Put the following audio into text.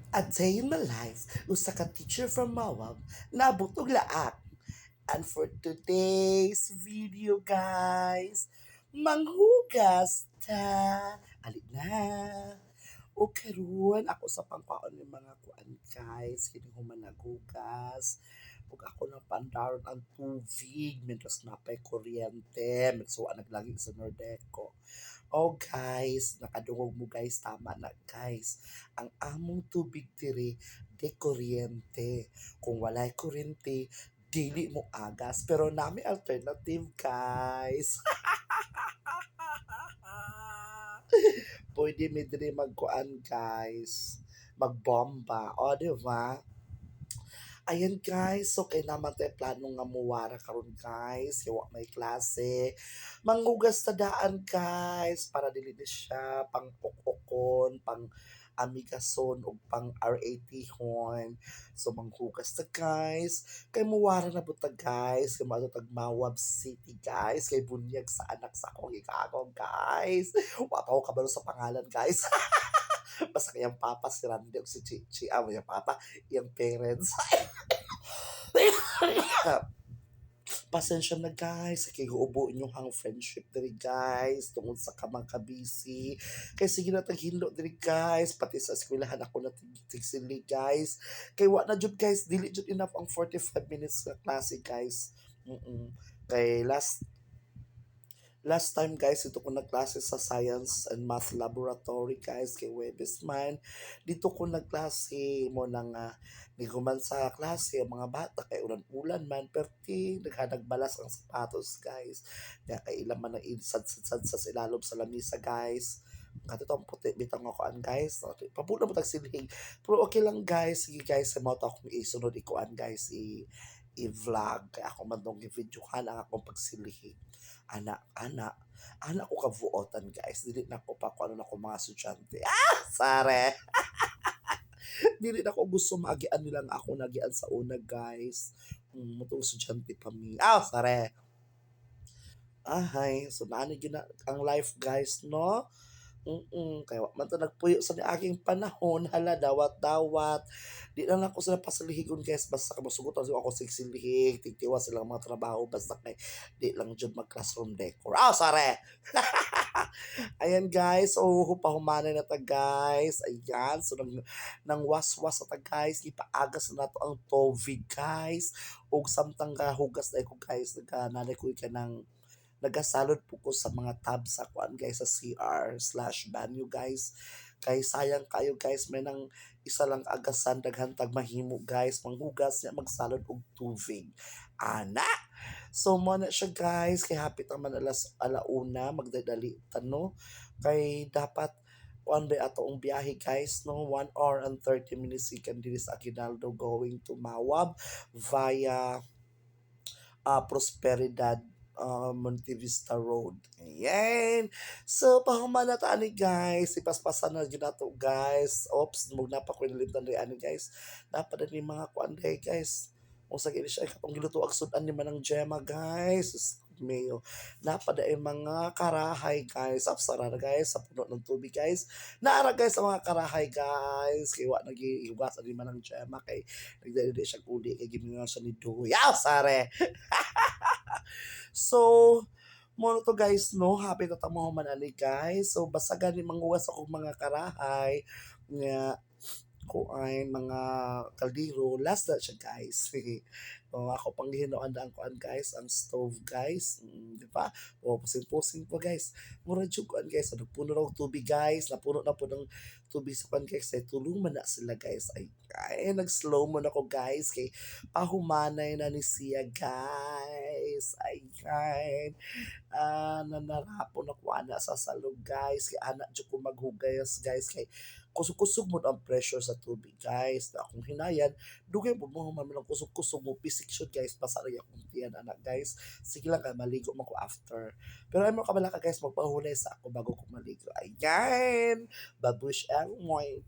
A day in my life, usa ka teacher from Mawag, naabot og laak. And for today's video, guys, manghugas ta. Ali na. O karon ako sa pangpaon ng mga kuan guys, kini human naghugas. Ug ako nang pandaron ang tubig, mientras napay kuryente, so naglagi sa Nordeco. Oh guys, nakadungog mo guys, tama na guys. Ang among tubig diri de kuryente. Kung walay kuryente, dili mo agas. Pero nami alternative guys. Pwede mi diri magkuan guys. Magbomba. O, di ba? Ayan guys, so kay naman tayo plano nga muwara karon guys, yawa may klase. Manghugas ta daan guys, para dili na siya pang ukokon, pang amigason o pang RAT horn. So manghugas ta guys, kay muwara na buta guys, kay mato tag Mawab City guys, kay bunyag sa anak sa akong ikagong guys. Wapa ko kabalo sa pangalan guys. Basta kayang papa si Randy o si Chichi, yung papa, yung parents. Pasensya na guys, kay uubo inyong hang friendship diri guys, tungod sa kamang kabisi. Kay sige na taghindo diri guys, pati sa eskwelahan ako na tigsili guys. Kay wa na jud guys, dili jud enough ang 45 minutes sa klase guys. Kay last time guys, ito ko nagklase sa Science and Math Laboratory guys kay Webis man. Dito ko nagklase mo nang niguman sa klase ang mga bata kay ulan-ulan man perti nagbalas ang sapatos guys. Kaya kay ilang man ang insad-sad sa ilalom sa lamisa guys. Kato tong puti bitang ako an guys. Pabula mo tag silhing. Pero okay lang guys. Sige guys, sa mga akong isunod ikuan guys i-vlog. Kaya ako man tong i-videohan ang akong pagsilihing. Anak ko kavuotan guys. Dili na ko pa kung ano na ko mga estudyante. Sare! Dili na ko gusto maagian nilang ako nagian sa una guys. Mutong estudyante pa mi. Sare! So naanay yun na ang life guys, no? Kaya wa man to nagpuyo sa ni aking panahon, hala dawat-dawat. Di lang ako sila pasalihigon guys, basta ka masugutan so ako sigsilihig, tigtiwa silang mga trabaho, basta kay di lang jud mag classroom decor. Sare! Ayan guys, so pahumanay na ta guys. Ayan, so nang waswas na ta guys, ipaagas na nato ang tubig guys. Og samtang hugas na ko guys, nanay ko ka ng nagasalod po ko sa mga tabs sa kuan guys sa CR/banyo guys. Kay sayang kayo guys, may nang isa lang agasan daghan tag mahimo guys, manghugas niya magsalod og tubig. Ana! So mo na siya guys, kay hapit naman alauna magdadali tano kay dapat one day ato ang biyahe guys, no, 1 hour and 30 minutes ikan diri sa Aguinaldo going to Mawab via Prosperidad Montevista Road. Ayan. So, pahuman na ani guys. Ipaspasan na yun na to guys. Oops, mug na pa ko nalimutan rin ani guys. Dapat ni mga kuan guys. Kung sa gini siya, katong giluto ag sudan ni manang Gemma guys. Mayo. Napada ay mga karahay guys. Apsara na guys sa puno ng tubig guys. Naara guys sa mga karahay guys. Kaya wa nag-iugas ni manang Gemma kay nagdali siya uli kay gimingan siya ni Duy. Sare! So, mo to guys, no? Happy na tamo man ani guys. So, basta gani manguwas ako mga karahay nga ko ay mga kaldero. Last na siya guys. Ako pang hinoan ang kuan guys, ang stove guys. Di ba? Pusing-pusing po guys. Mura jud kuan guys. Nagpuno na og tubig guys. Napuno na po ng tubig sa kuan guys. Ay tulong man na sila guys. Ay nag-slow mo na ko guys. Kay pahumanay na ni siya guys. Ayan. Nanarapon ako ana sa salog guys. Kay anak jud ko maghugayas guys. Kay kusog-kusog mo ang pressure sa tubig guys. Na akong hinayan, dugay po mo man lang kusog-kusog mo pisik shoot guys. Pasari akong tiyan anak guys. Sige lang kay maligo mo ko after. Pero ay mo kabala ka guys, magpahulay sa ako bago ko maligo. Ayan! Babush ang moy.